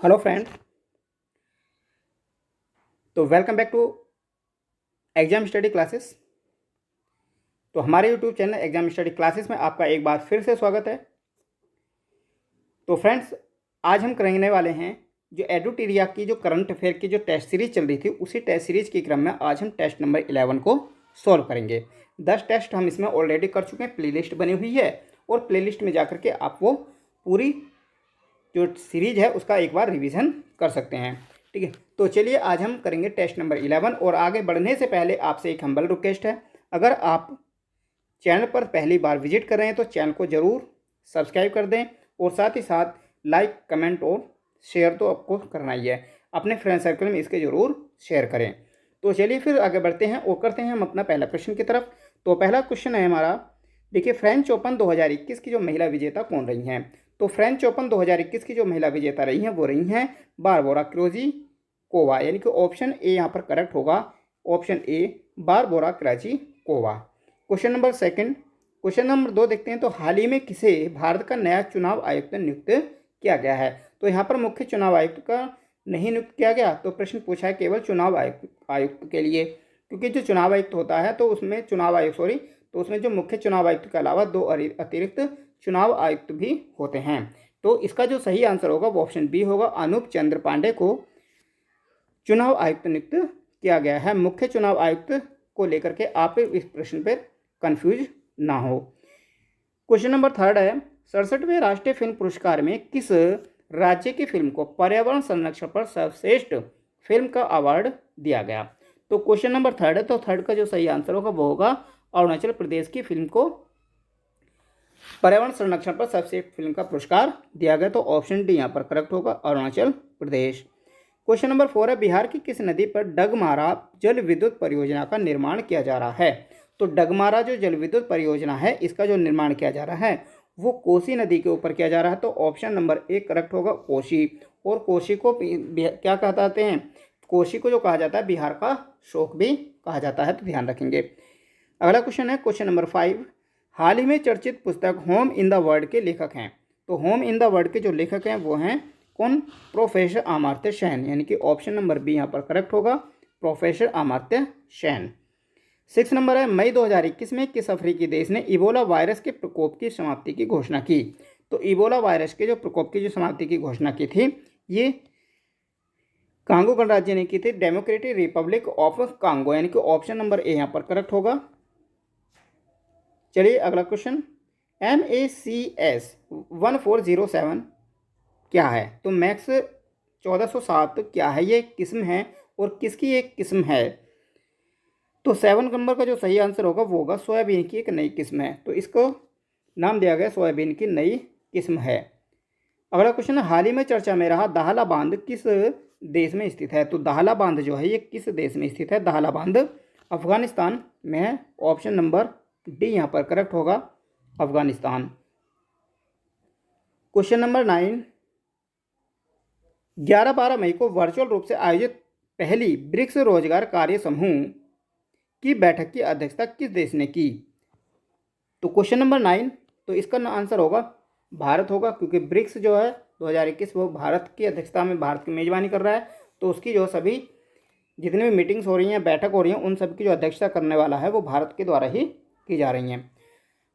Hello friends. तो welcome back to exam study classes. तो हमारे YouTube channel exam study classes में आपका एक बार फिर से स्वागत है। तो फ्रेंड्स, आज हम करने वाले हैं जो एडुटेरिया की जो करंट अफेयर की जो टेस्ट सीरीज चल रही थी, उसी टेस्ट सीरीज के क्रम में आज हम टेस्ट नंबर 11 को सॉल्व करेंगे। 10 टेस्ट हम इसमें ऑलरेडी कर चुके हैं, प्लेलिस्ट बनी हुई है और प्लेलिस्ट में जाकर के आप वो पूरी जो सीरीज है उसका एक बार रिवीजन कर सकते हैं। ठीक है, तो चलिए आज हम करेंगे टेस्ट नंबर 11। और आगे बढ़ने से पहले आपसे एक हम्बल रिक्वेस्ट है, अगर आप चैनल पर पहली बार विजिट कर रहे हैं तो चैनल को ज़रूर सब्सक्राइब कर दें और साथ ही साथ लाइक, कमेंट और शेयर तो आपको करना ही है। अपने फ्रेंड सर्कल में इसके ज़रूर शेयर करें। तो चलिए फिर आगे बढ़ते हैं और करते हैं हम अपना पहला क्वेश्चन की तरफ। तो पहला क्वेश्चन है हमारा, देखिए, फ्रेंच ओपन 2021 की जो महिला विजेता कौन रही हैं? तो फ्रेंच ओपन 2021 की जो महिला विजेता रही हैं वो रही हैं बारबोरा क्रेजिकोवा, यानी कि ऑप्शन ए यहाँ पर करेक्ट होगा। Option A, Barbora Krejcikova. Question number second, question number 2 देखते हैं। तो हाल ही में किसे भारत का नया चुनाव आयुक्त नियुक्त किया गया है? तो यहाँ पर मुख्य चुनाव आयुक्त का नहीं नियुक्त किया गया, तो प्रश्न पूछा है केवल चुनाव आयुक्त के लिए, क्योंकि जो चुनाव आयुक्त होता है तो उसमें चुनाव आयुक्त तो उसमें जो मुख्य चुनाव आयुक्त के अलावा 2 अतिरिक्त चुनाव आयुक्त भी होते हैं। तो इसका जो सही आंसर होगा वो ऑप्शन बी होगा। अनूप चंद्र पांडे को चुनाव आयुक्त नियुक्त किया गया है। मुख्य चुनाव आयुक्त को लेकर के आप इस प्रश्न पर कंफ्यूज ना हो। क्वेश्चन नंबर 3 है, 67वें राष्ट्रीय फिल्म पुरस्कार में किस राज्य की फिल्म को पर्यावरण संरक्षण पर सर्वश्रेष्ठ फिल्म का अवार्ड दिया गया? तो क्वेश्चन नंबर 3 है, तो थर्ड का जो सही आंसर होगा वो होगा अरुणाचल प्रदेश की फिल्म को पर्यावरण संरक्षण पर सर्वश्रेष्ठ फिल्म का पुरस्कार दिया गया। तो ऑप्शन डी यहाँ पर करेक्ट होगा, अरुणाचल प्रदेश। क्वेश्चन नंबर 4 है, बिहार की किस नदी पर डगमारा जल विद्युत परियोजना का निर्माण किया जा रहा है? तो डगमारा जो जल विद्युत परियोजना है इसका जो निर्माण किया जा रहा है वो कोसी नदी के ऊपर किया जा रहा है। तो ऑप्शन नंबर ए करेक्ट होगा, कोसी। और कोसी को क्या कहते हैं? कोसी को जो कहा जाता है बिहार का शोक भी कहा जाता है, तो ध्यान रखेंगे। अगला क्वेश्चन है क्वेश्चन नंबर 5, हाल ही में चर्चित पुस्तक होम इन द वर्ल्ड के लेखक हैं? तो होम इन द वर्ल्ड के जो लेखक हैं वो हैं कौन? प्रोफेसर अमर्त्य सेन, यानी कि ऑप्शन नंबर बी यहाँ पर करेक्ट होगा, प्रोफेसर अमर्त्य सेन। 6 नंबर है, मई 2021 में किस अफ्रीकी देश ने इबोला वायरस के प्रकोप की समाप्ति की घोषणा की? तो इबोला वायरस के जो प्रकोप की जो समाप्ति की घोषणा की थी ये कांगो गणराज्य ने की थी, डेमोक्रेटिक रिपब्लिक ऑफ कांगो, यानी कि ऑप्शन नंबर ए यहाँ पर करेक्ट होगा। चलिए अगला क्वेश्चन, MACS 1407 क्या है? तो मैक्स 1407 क्या है? ये किस्म है और किसकी एक किस्म है? तो 7 नंबर का जो सही आंसर होगा वो होगा सोयाबीन की एक नई किस्म है, तो इसको नाम दिया गया सोयाबीन की नई किस्म है। अगला क्वेश्चन है, हाल ही में चर्चा में रहा दाहला बांध किस देश में स्थित है? तो दाहला बांध जो है ये किस देश में स्थित है? दाहला बांध अफगानिस्तान में है। ऑप्शन नंबर डी यहाँ पर करेक्ट होगा, अफगानिस्तान। क्वेश्चन नंबर 9, 11-12 मई को वर्चुअल रूप से आयोजित पहली ब्रिक्स रोजगार कार्य समूह की बैठक की अध्यक्षता किस देश ने की? तो क्वेश्चन नंबर 9, तो इसका आंसर होगा भारत होगा, क्योंकि ब्रिक्स जो है 2021 वो भारत की अध्यक्षता में, भारत की मेजबानी कर रहा है। तो उसकी जो सभी जितनी भी मीटिंग्स हो रही हैं, बैठक हो रही हैं, उन सब की जो अध्यक्षता करने वाला है वो भारत के द्वारा ही की जा रही हैं।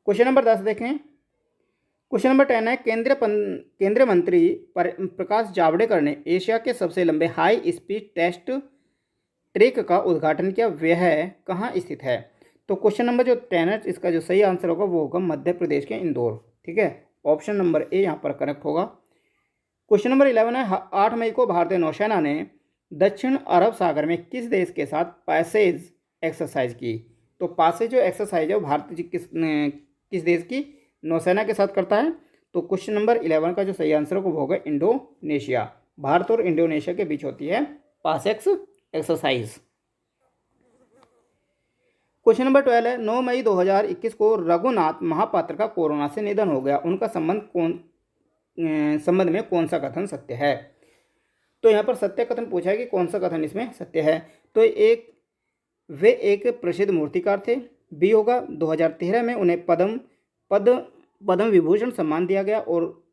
क्वेश्चन नंबर 10 देखें। क्वेश्चन नंबर 10 है, केंद्रीय मंत्री प्रकाश जावड़ेकर ने एशिया के सबसे लंबे हाई स्पीड टेस्ट ट्रैक का उद्घाटन किया, वह कहाँ स्थित है? तो क्वेश्चन नंबर जो 10 है इसका जो सही आंसर होगा वो होगा मध्य प्रदेश के इंदौर। ठीक है, ऑप्शन नंबर ए यहाँ पर करेक्ट होगा। क्वेश्चन नंबर 11 है, 8 मई को भारतीय नौसेना ने दक्षिण अरब सागर में किस देश के साथ पैसेज एक्सरसाइज की? तो पैसेज जो एक्सरसाइज है वो भारत किस देश की नौसेना के साथ करता है? तो क्वेश्चन नंबर 11 का जो सही आंसर होगा वो होगा इंडोनेशिया। भारत और इंडोनेशिया के बीच होती है पैसेज एक्सरसाइज। क्वेश्चन नंबर 12 है, 9 मई 2021 को रघुनाथ महापात्र का कोरोना से निधन हो गया, उनका संबंध में कौन सा कथन सत्य है? तो यहाँ पर सत्य कथन पूछा है कि कौन सा कथन इसमें सत्य है। तो वे एक प्रसिद्ध मूर्तिकार थे। बी होगा, 2013 में उन्हें पद्म विभूषण सम्मान दिया गया। और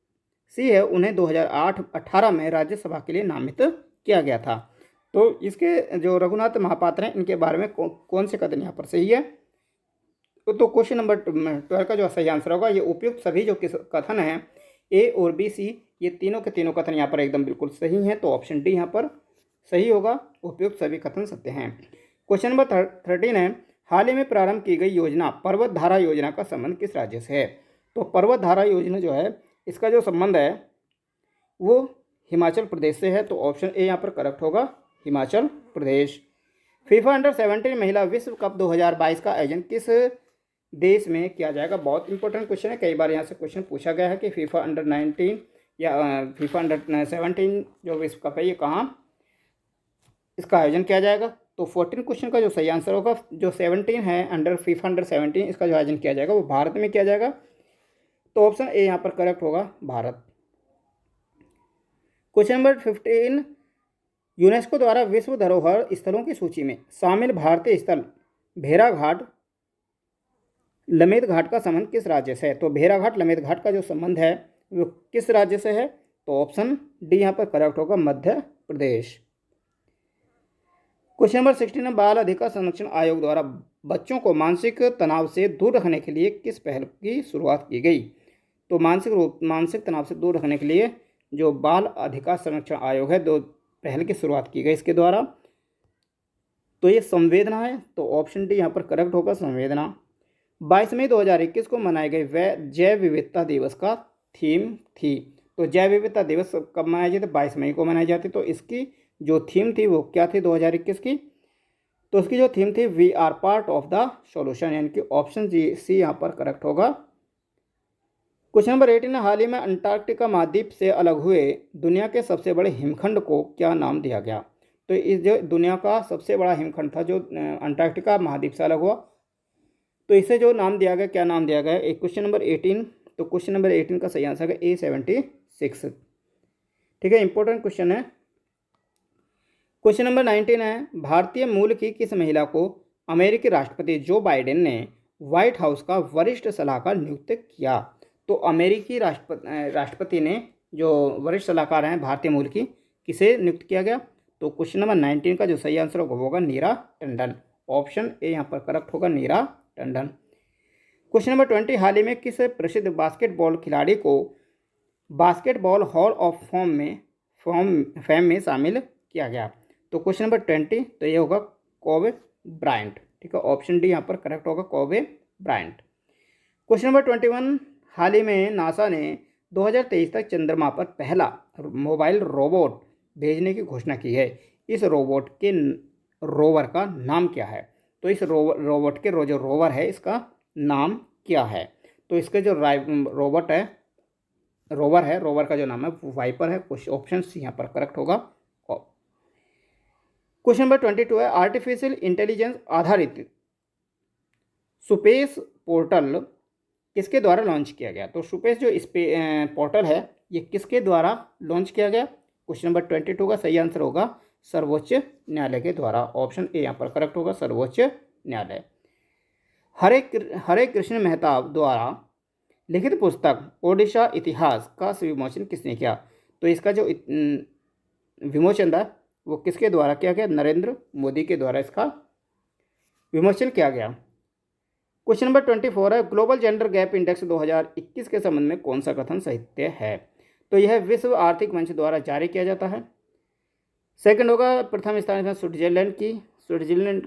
सी है उन्हें 2008-18 में राज्यसभा के लिए नामित किया गया था। तो इसके जो रघुनाथ महापात्र हैं इनके बारे में कौन से कथन यहाँ पर सही है? तो क्वेश्चन नंबर 12 का जो सही आंसर होगा, ये उपयुक्त सभी जो कथन हैं ए और बी सी, ये तीनों के तीनों कथन यहाँ पर एकदम बिल्कुल सही हैं। तो ऑप्शन डी यहाँ पर सही होगा, उपयुक्त सभी कथन सत्य हैं। क्वेश्चन नंबर 13 है, हाल ही में प्रारंभ की गई योजना पर्वत धारा योजना का संबंध किस राज्य से है? तो पर्वत धारा योजना जो है इसका जो संबंध है वो हिमाचल प्रदेश से है। तो ऑप्शन ए यहाँ पर करेक्ट होगा, हिमाचल प्रदेश। फीफा अंडर 17 महिला विश्व कप 2022 का आयोजन किस देश में किया जाएगा? बहुत इंपॉर्टेंट क्वेश्चन है, कई बार यहाँ से क्वेश्चन पूछा गया है कि फीफा अंडर 19 या फीफा अंडर 17 जो विश्व कप है ये कहाँ इसका आयोजन किया जाएगा? तो 14 क्वेश्चन का जो सही आंसर होगा, जो 17 है अंडर फीफा अंडर 17 इसका जो आयोजन किया जाएगा वो भारत में किया जाएगा। तो ऑप्शन ए यहाँ पर करेक्ट होगा, भारत। क्वेश्चन नंबर 15, यूनेस्को द्वारा विश्व धरोहर स्थलों की सूची में शामिल भारतीय स्थल भेड़ाघाट लमेद घाट का संबंध किस राज्य से है? तो भेड़ाघाट लमेद घाट का जो संबंध है वो किस राज्य से है? तो ऑप्शन डी यहाँ पर करेक्ट होगा, मध्य प्रदेश। क्वेश्चन नंबर 16, बाल अधिकार संरक्षण आयोग द्वारा बच्चों को मानसिक तनाव से दूर रखने के लिए किस पहल की शुरुआत की गई? तो मानसिक तनाव से दूर रखने के लिए जो बाल अधिकार संरक्षण आयोग है, दो पहल की शुरुआत की गई इसके द्वारा। तो ये संवेदना है, तो ऑप्शन डी यहाँ पर करेक्ट होगा, संवेदना। 22 मई 2021 को मनाए गए जैव विविधता दिवस का थीम थी। तो जैव विविधता दिवस कब मनाई जाती? 22 मई को मनाई जाती। तो इसकी जो थीम थी वो क्या थी 2021 की? तो उसकी जो थीम थी we are part of the solution, यानी कि ऑप्शन सी यहाँ पर करेक्ट होगा। क्वेश्चन नंबर 18, हाल ही में अंटार्कटिका महाद्वीप से अलग हुए दुनिया के सबसे बड़े हिमखंड को क्या नाम दिया गया? तो इस जो दुनिया का सबसे बड़ा हिमखंड था जो अंटार्कटिका महाद्वीप से अलग हुआ, तो इसे जो नाम दिया गया, क्या नाम दिया गया? एक क्वेश्चन नंबर 18, तो क्वेश्चन नंबर 18 का सही आंसर है A76। ठीक है, इंपॉर्टेंट क्वेश्चन है। क्वेश्चन नंबर 19 है, भारतीय मूल की किस महिला को अमेरिकी राष्ट्रपति जो बाइडेन ने व्हाइट हाउस का वरिष्ठ सलाहकार नियुक्त किया? तो अमेरिकी राष्ट्रपति ने जो वरिष्ठ सलाहकार हैं भारतीय मूल की, किसे नियुक्त किया गया? तो क्वेश्चन नंबर 19 का जो सही आंसर होगा नीरा टंडन। ऑप्शन ए यहाँ पर करेक्ट होगा, नीरा टंडन। क्वेश्चन नंबर 20, हाल ही में किस प्रसिद्ध बास्केटबॉल खिलाड़ी को बास्केटबॉल हॉल ऑफ फेम में शामिल किया गया? तो क्वेश्चन नंबर 20, तो ये होगा कोबे ब्रायंट। ठीक है, ऑप्शन डी यहाँ पर करेक्ट होगा, कोबे ब्रायंट। क्वेश्चन नंबर 21, हाल ही में नासा ने 2023 तक चंद्रमा पर पहला मोबाइल रोबोट भेजने की घोषणा की है। इस रोबोट के रोवर का नाम क्या है? तो इस रोबोट के जो रोवर है इसका नाम क्या है? तो इसके जो रोवर का जो नाम है वो वाइपर है। ऑप्शन सी यहाँ पर करेक्ट होगा। क्वेश्चन नंबर 22 है, आर्टिफिशियल इंटेलिजेंस आधारित सुपेस पोर्टल किसके द्वारा लॉन्च किया गया? तो सुपेस जो पोर्टल है ये किसके द्वारा लॉन्च किया गया? क्वेश्चन नंबर 22 का सही आंसर होगा सर्वोच्च न्यायालय के द्वारा। ऑप्शन ए यहाँ पर करेक्ट होगा, सर्वोच्च न्यायालय। हरे कृष्ण मेहता द्वारा लिखित पुस्तक ओडिशा इतिहास का विमोचन किसने किया? तो इसका जो विमोचन था वो किसके द्वारा किया गया? नरेंद्र मोदी के द्वारा इसका विमोचन किया गया। क्वेश्चन नंबर 24 है, ग्लोबल जेंडर गैप इंडेक्स 2021 के संबंध में कौन सा कथन सत्य है? तो यह विश्व आर्थिक मंच द्वारा जारी किया जाता है। सेकंड होगा, प्रथम स्थान स्विट्जरलैंड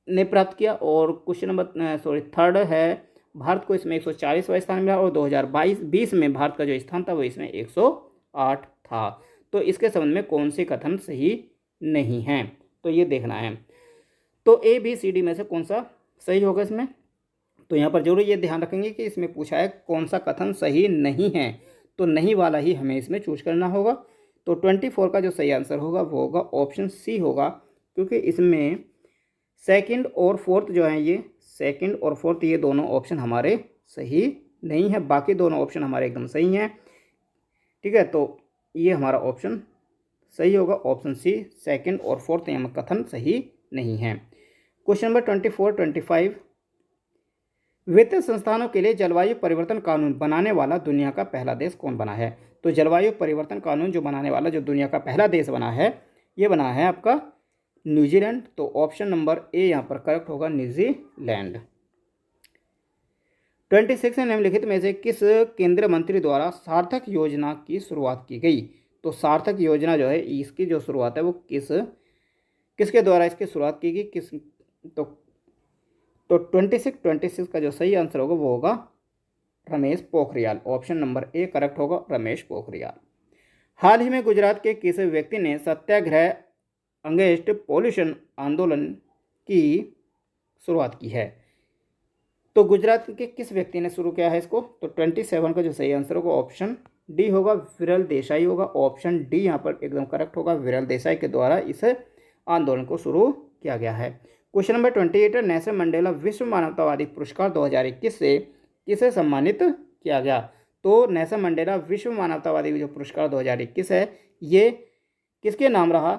ने प्राप्त किया। और क्वेश्चन नंबर थर्ड है, भारत को इसमें 140वां स्थान मिला और 2020 में भारत का जो स्थान था वो इसमें 108 था। तो इसके संबंध में कौन से कथन सही नहीं हैं? तो ये देखना है। तो ए बी सी डी में से कौन सा सही होगा इसमें? तो यहाँ पर जरूर ये ध्यान रखेंगे कि इसमें पूछा है कौन सा कथन सही नहीं है, तो नहीं वाला ही हमें इसमें चूज करना होगा। तो 24 का जो सही आंसर होगा वो होगा ऑप्शन सी होगा, क्योंकि इसमें सेकंड और फोर्थ जो है, ये सेकंड और फोर्थ ये दोनों ऑप्शन हमारे सही नहीं है, बाकी दोनों ऑप्शन हमारे एकदम सही हैं। ठीक है, तो ये हमारा ऑप्शन सही होगा, ऑप्शन सी। सेकंड और फोर्थ यहाँ कथन सही नहीं है। क्वेश्चन नंबर 24-25, वित्तीय संस्थानों के लिए जलवायु परिवर्तन कानून बनाने वाला दुनिया का पहला देश कौन बना है? तो जलवायु परिवर्तन कानून जो बनाने वाला जो दुनिया का पहला देश बना है, ये बना है आपका न्यूजीलैंड। तो ऑप्शन नंबर ए यहाँ पर करेक्ट होगा, न्यूजीलैंड। 26 निम्नलिखित में से किस केंद्रीय मंत्री द्वारा सार्थक योजना की शुरुआत की गई? तो सार्थक योजना जो है इसकी जो शुरुआत है वो किसके द्वारा इसकी शुरुआत की गई? तो 26 का जो सही आंसर होगा वो होगा Ramesh Pokhriyal. Option number A correct होगा, रमेश पोखरियाल। हाल ही में गुजरात के किस व्यक्ति ने सत्याग्रह अगेंस्ट पॉल्यूशन आंदोलन की शुरुआत की है? तो गुजरात के किस व्यक्ति ने शुरू किया है इसको? तो 27 का जो सही आंसर होगा ऑप्शन डी होगा, विरल देसाई होगा। ऑप्शन डी यहाँ पर एकदम करेक्ट होगा, विरल देसाई के द्वारा इस आंदोलन को शुरू किया गया है। क्वेश्चन नंबर 28, नेल्सन मंडेला विश्व मानवतावादी पुरस्कार 2021 से किसे सम्मानित किया गया? तो नेल्सन मंडेला विश्व मानवतावादी जो पुरस्कार 2021 है ये किसके नाम रहा?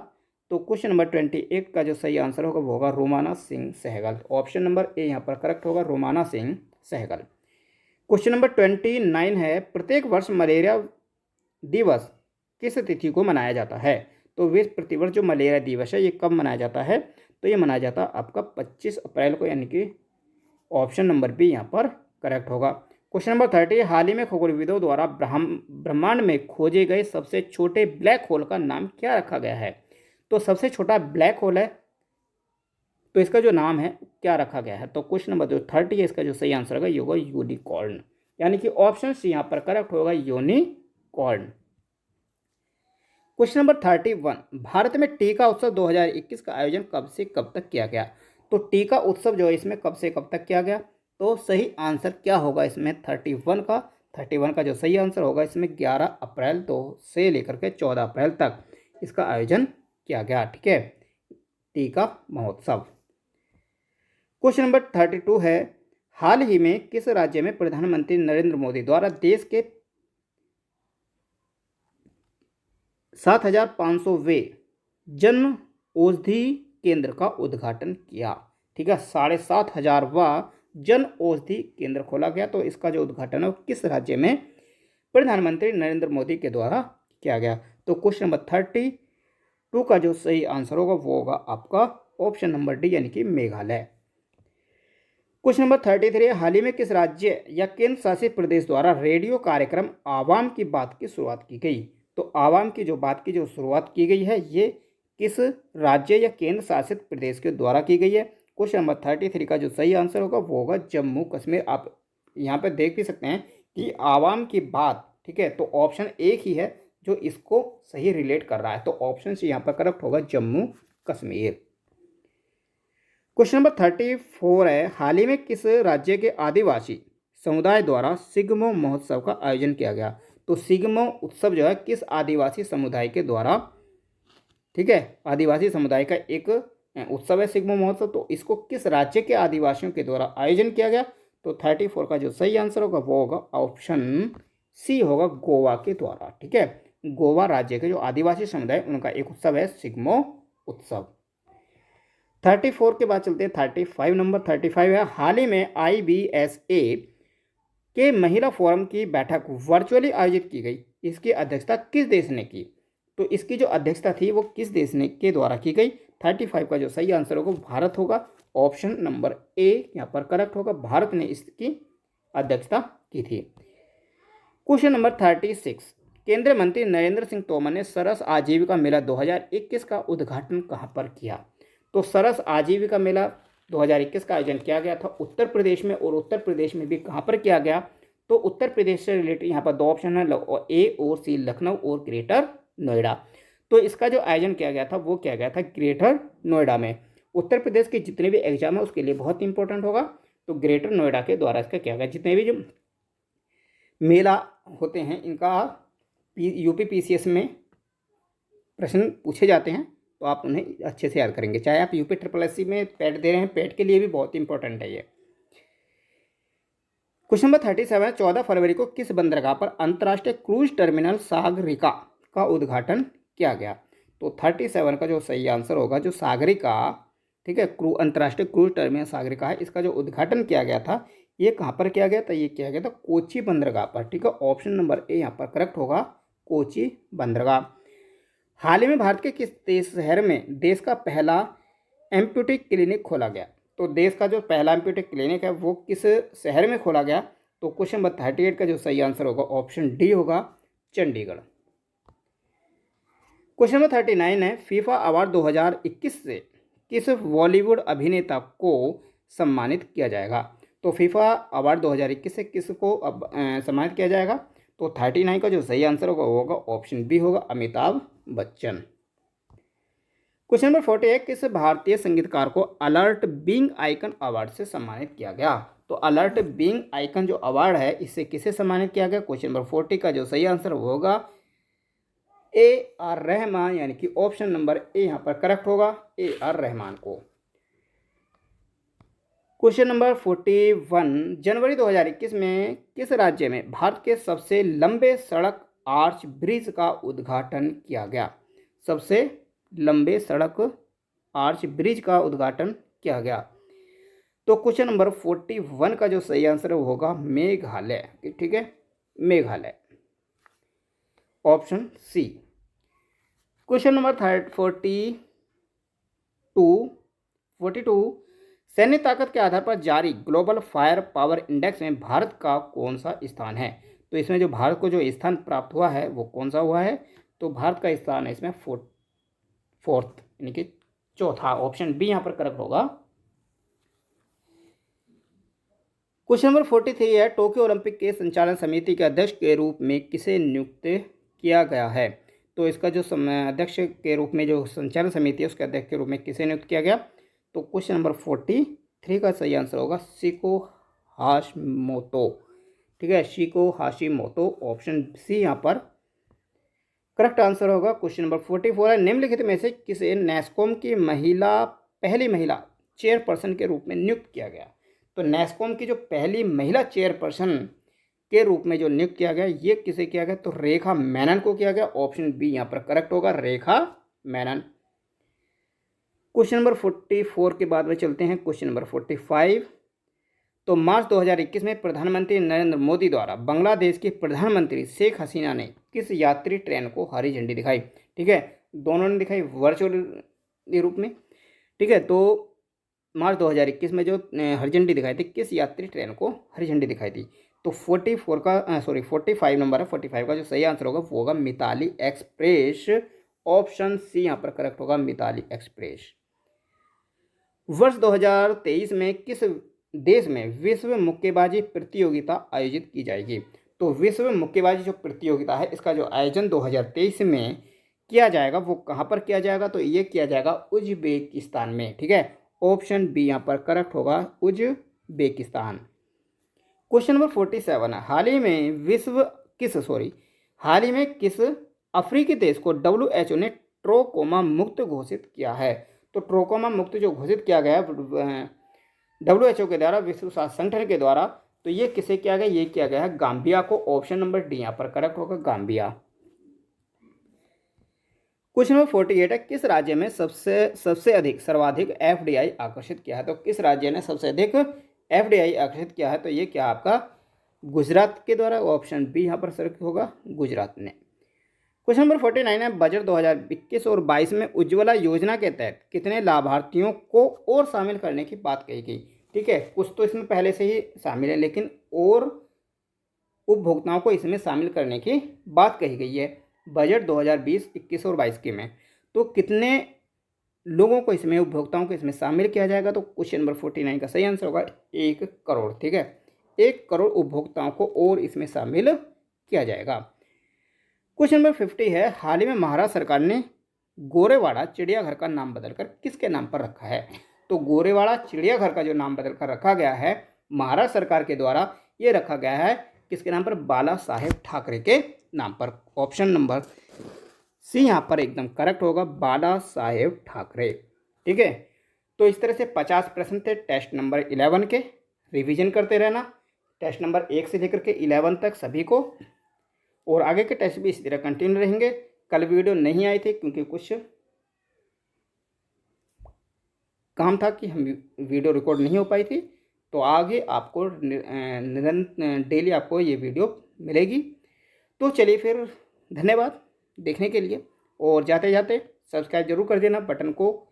तो क्वेश्चन नंबर 28 का जो सही आंसर होगा वो होगा Romana Singh Sehgal. Option number A यहाँ पर करेक्ट होगा, रोमाना सिंह सहगल। क्वेश्चन नंबर 29 है, प्रत्येक वर्ष मलेरिया दिवस किस तिथि को मनाया जाता है? तो विश्व प्रतिवर्ष जो मलेरिया दिवस है ये कब मनाया जाता है? तो ये मनाया जाता है आपका 25 अप्रैल को, यानी कि ऑप्शन नंबर बी यहाँ पर करेक्ट होगा। क्वेश्चन नंबर 30, हाल ही में खगोलविदों द्वारा ब्रह्मांड में खोजे गए सबसे छोटे ब्लैक होल का नाम क्या रखा गया है? तो सबसे छोटा ब्लैक होल है तो इसका जो नाम है क्या रखा गया है? तो क्वेश्चन नंबर जो 30 है इसका जो सही आंसर होगा ये होगा यूनिकॉर्न, यानी कि ऑप्शन सी यहाँ पर करेक्ट होगा, यूनिकॉर्न। क्वेश्चन नंबर 31, भारत में टीका उत्सव 2021 का आयोजन कब से कब तक किया गया? तो टीका उत्सव जो है इसमें कब से कब तक किया गया? तो सही आंसर क्या होगा इसमें? 31 का जो सही आंसर होगा इसमें 11 अप्रैल से लेकर के 14 अप्रैल तक इसका आयोजन किया गया। ठीक है, टीका महोत्सव। क्वेश्चन नंबर 32 है, हाल ही में किस राज्य में प्रधानमंत्री नरेंद्र मोदी द्वारा देश के 7500वें जन औषधि केंद्र का उद्घाटन किया? ठीक है, 7500वां जन औषधि केंद्र खोला गया। तो इसका जो उद्घाटन है किस राज्य में प्रधानमंत्री नरेंद्र मोदी के द्वारा किया गया? तो क्वेश्चन नंबर 32 का जो सही आंसर होगा वो होगा आपका ऑप्शन नंबर डी, यानी कि मेघालय। क्वेश्चन नंबर 33, हाल ही में किस राज्य या केंद्र शासित प्रदेश द्वारा रेडियो कार्यक्रम आवाम की बात की शुरुआत की गई? तो आवाम की जो बात की जो शुरुआत की गई है ये किस राज्य या केंद्र शासित प्रदेश के द्वारा की गई है? क्वेश्चन नंबर 33 का जो सही आंसर होगा वो होगा जम्मू कश्मीर। आप यहाँ पर देख भी सकते हैं कि आवाम की बात, ठीक है, तो ऑप्शन एक ही है जो इसको सही रिलेट कर रहा है। तो ऑप्शन सी यहाँ पर करेक्ट होगा, जम्मू कश्मीर। क्वेश्चन नंबर 34 है, हाल ही में किस राज्य के आदिवासी समुदाय द्वारा सिग्मो महोत्सव का आयोजन किया गया? तो सिग्मो उत्सव जो है किस आदिवासी समुदाय के द्वारा, ठीक है, आदिवासी समुदाय का एक उत्सव है सिग्मो महोत्सव। तो इसको किस राज्य के आदिवासियों के द्वारा आयोजन किया गया? तो 34 का जो सही आंसर होगा वो होगा ऑप्शन सी होगा, गोवा के द्वारा। ठीक है, गोवा राज्य के जो आदिवासी समुदाय उनका एक उत्सव है सिग्मो उत्सव। 34 के बाद चलते हैं 35 नंबर। 35 है, हाल ही में IBSA के महिला फोरम की बैठक वर्चुअली आयोजित की गई, इसकी अध्यक्षता किस देश ने की? तो इसकी जो अध्यक्षता थी वो किस देश ने के द्वारा की गई? 35 का जो सही आंसर होगा भारत होगा। ऑप्शन नंबर ए यहाँ पर करेक्ट होगा, भारत ने इसकी अध्यक्षता की थी। क्वेश्चन नंबर 36, केंद्रीय मंत्री नरेंद्र सिंह तोमर ने सरस आजीविका मेला 2021 का उद्घाटन कहाँ पर किया? तो सरस आजीविका मेला 2021 का आयोजन किया गया था उत्तर प्रदेश में, और उत्तर प्रदेश में भी कहाँ पर किया गया? तो उत्तर प्रदेश से रिलेटेड यहाँ पर दो ऑप्शन है, ए और सी, लखनऊ और ग्रेटर नोएडा। तो इसका जो आयोजन किया गया था वो किया गया था ग्रेटर नोएडा में। उत्तर प्रदेश के जितने भी एग्जाम है उसके लिए बहुत इंपॉर्टेंट होगा, तो ग्रेटर नोएडा के द्वारा इसका किया गया। जितने भी जो मेला होते हैं इनका यूपी PCS में प्रश्न पूछे जाते हैं, तो आप उन्हें अच्छे से याद करेंगे। चाहे आप यूपी SSSC में पैट दे रहे हैं, पैट के लिए भी बहुत इंपॉर्टेंट है ये। क्वेश्चन नंबर 37, 14 फरवरी को किस बंदरगाह पर अंतर्राष्ट्रीय क्रूज टर्मिनल सागरिका का उद्घाटन किया गया? तो 37 का जो सही आंसर होगा जो सागरिका, ठीक है, अंतर्राष्ट्रीय क्रूज टर्मिनल सागरिका है, इसका जो उद्घाटन किया गया था ये कहाँ पर किया गया था? ये किया गया था कोच्चि बंदरगाह पर। ठीक है, ऑप्शन नंबर ए यहाँ पर करेक्ट होगा, कोची बंदरगाह। हाल ही में भारत के किस शहर में देश का पहला एम्प्यूटी क्लिनिक खोला गया? तो देश का जो पहला एम्प्यूटी क्लिनिक है वो किस शहर में खोला गया? तो क्वेश्चन नंबर 38 का जो सही आंसर होगा ऑप्शन डी होगा, चंडीगढ़। क्वेश्चन नंबर 39 है, फीफा अवार्ड 2021 से किस बॉलीवुड अभिनेता को सम्मानित किया जाएगा? तो फीफा अवार्ड 2021 से किसको सम्मानित किया जाएगा? तो 39 का जो सही आंसर होगा वो होगा ऑप्शन बी होगा, अमिताभ बच्चन। क्वेश्चन नंबर 48, किस भारतीय संगीतकार को अलर्ट बीइंग आइकन अवार्ड से सम्मानित किया गया? तो अलर्ट बीइंग आइकन जो अवार्ड है इससे किसे सम्मानित किया गया? क्वेश्चन नंबर 40 का जो सही आंसर होगा AR रहमान, यानी कि ऑप्शन नंबर ए यहाँ पर करेक्ट होगा, AR रहमान को। क्वेश्चन नंबर 41, जनवरी 2021 में किस राज्य में भारत के सबसे लंबे सड़क आर्च ब्रिज का उद्घाटन किया गया? सबसे लंबे सड़क आर्च ब्रिज का उद्घाटन किया गया। तो क्वेश्चन नंबर 41 का जो सही आंसर होगा मेघालय, ठीक है, Meghalaya, option C. Question number 42, सैन्य ताकत के आधार पर जारी ग्लोबल फायर पावर इंडेक्स में भारत का कौन सा स्थान है? तो इसमें जो भारत को जो स्थान प्राप्त हुआ है वो कौन सा हुआ है? तो भारत का स्थान है इसमें फोर्थ, यानी कि चौथा, ऑप्शन बी यहाँ पर करेक्ट होगा। क्वेश्चन नंबर 43 है, टोक्यो ओलंपिक के संचालन समिति के अध्यक्ष के रूप में किसे नियुक्त किया गया है? तो इसका जो अध्यक्ष के रूप में जो संचालन समिति है उसके अध्यक्ष के रूप में किसे नियुक्त किया गया? तो क्वेश्चन नंबर 43 का सही आंसर होगा शिको हाशिमोतो, ठीक है, शिको हाशिमोतो, ऑप्शन सी यहाँ पर करेक्ट आंसर होगा। क्वेश्चन नंबर 44 है, निम्नलिखित में से किसे नेस्कॉम की पहली महिला चेयरपर्सन के रूप में नियुक्त किया गया? तो नेस्कॉम की जो पहली महिला चेयरपर्सन के रूप में जो नियुक्त किया गया ये किसे किया गया? तो रेखा मेनन को किया गया, ऑप्शन बी यहाँ पर करेक्ट होगा, रेखा मेनन। क्वेश्चन नंबर 44 के बाद में चलते हैं क्वेश्चन नंबर 45। तो मार्च 2021 में प्रधानमंत्री नरेंद्र मोदी द्वारा बांग्लादेश की प्रधानमंत्री शेख हसीना ने किस यात्री ट्रेन को हरी झंडी दिखाई? ठीक है, दोनों ने दिखाई वर्चुअल रूप में, ठीक है। तो मार्च 2021 में जो हरी झंडी दिखाई थी किस यात्री ट्रेन को हरी झंडी दिखाई थी? तो 45 नंबर है, 45 का जो सही आंसर होगा वो होगा मिताली एक्सप्रेस, ऑप्शन सी यहाँ पर करेक्ट होगा, मिताली एक्सप्रेस। वर्ष 2023 में किस देश में विश्व मुक्केबाजी प्रतियोगिता आयोजित की जाएगी? तो विश्व मुक्केबाजी जो प्रतियोगिता है इसका जो आयोजन 2023 में किया जाएगा वो कहाँ पर किया जाएगा? तो ये किया जाएगा उज्बेकिस्तान में, ठीक है, ऑप्शन बी यहाँ पर करेक्ट होगा, उज्बेकिस्तान। क्वेश्चन नंबर 47 है, हाल ही में किस अफ्रीकी देश को WHO ने ट्रोकोमा मुक्त घोषित किया है? तो ट्रोकोमा मुक्त जो घोषित किया गया है WHO के द्वारा, विश्व स्वास्थ्य संगठन के द्वारा, तो ये किसे किया गया? ये किया गया है गाम्बिया को, ऑप्शन नंबर डी यहाँ पर करेक्ट होगा, गाम्बिया। क्वेश्चन नंबर 48 है, किस राज्य में सर्वाधिक FDI आकर्षित किया है? तो किस राज्य ने सबसे अधिक FDI आकर्षित किया है? तो ये क्या आपका गुजरात के द्वारा, ऑप्शन बी यहाँ पर सेलेक्ट होगा, गुजरात ने। क्वेश्चन नंबर 49 है, बजट 2021 और 22 में उज्ज्वला योजना के तहत कितने लाभार्थियों को और शामिल करने की बात कही गई? ठीक है, कुछ तो इसमें पहले से ही शामिल है लेकिन और उपभोक्ताओं को इसमें शामिल करने की बात कही गई है बजट 2020, 21 और 22 के में। तो कितने लोगों को इसमें, उपभोक्ताओं को इसमें शामिल किया जाएगा? तो क्वेश्चन नंबर 49 का सही आंसर होगा 1 करोड़, ठीक है, 1 करोड़ उपभोक्ताओं को और इसमें शामिल किया जाएगा। क्वेश्चन नंबर 50 है, हाल ही में महाराष्ट्र सरकार ने गोरेवाड़ा चिड़ियाघर का नाम बदलकर किसके नाम पर रखा है? तो गोरेवाड़ा चिड़ियाघर का जो नाम बदलकर रखा गया है महाराष्ट्र सरकार के द्वारा, ये रखा गया है किसके नाम पर? बाला साहेब ठाकरे के नाम पर, ऑप्शन नंबर सी यहाँ पर एकदम करेक्ट होगा, बाला साहेब ठाकरे, ठीक है। तो इस तरह से 50 प्रश्न थे टेस्ट नंबर 11 के, रिवीजन करते रहना टेस्ट नंबर 1 से लेकर के 11 तक सभी को, और आगे के टेस्ट भी इसी तरह कंटिन्यू रहेंगे। कल वीडियो नहीं आई थी क्योंकि कुछ काम था कि हम वीडियो रिकॉर्ड नहीं हो पाई थी, तो आगे आपको डेली आपको ये वीडियो मिलेगी। तो चलिए फिर धन्यवाद देखने के लिए। और जाते जाते सब्सक्राइब जरूर कर देना, बटन को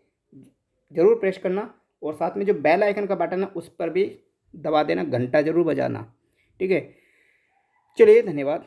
ज़रूर प्रेस करना, और साथ में जो बेल आइकन का बटन है उस पर भी दबा देना, घंटा ज़रूर बजाना। ठीक है, चलिए धन्यवाद।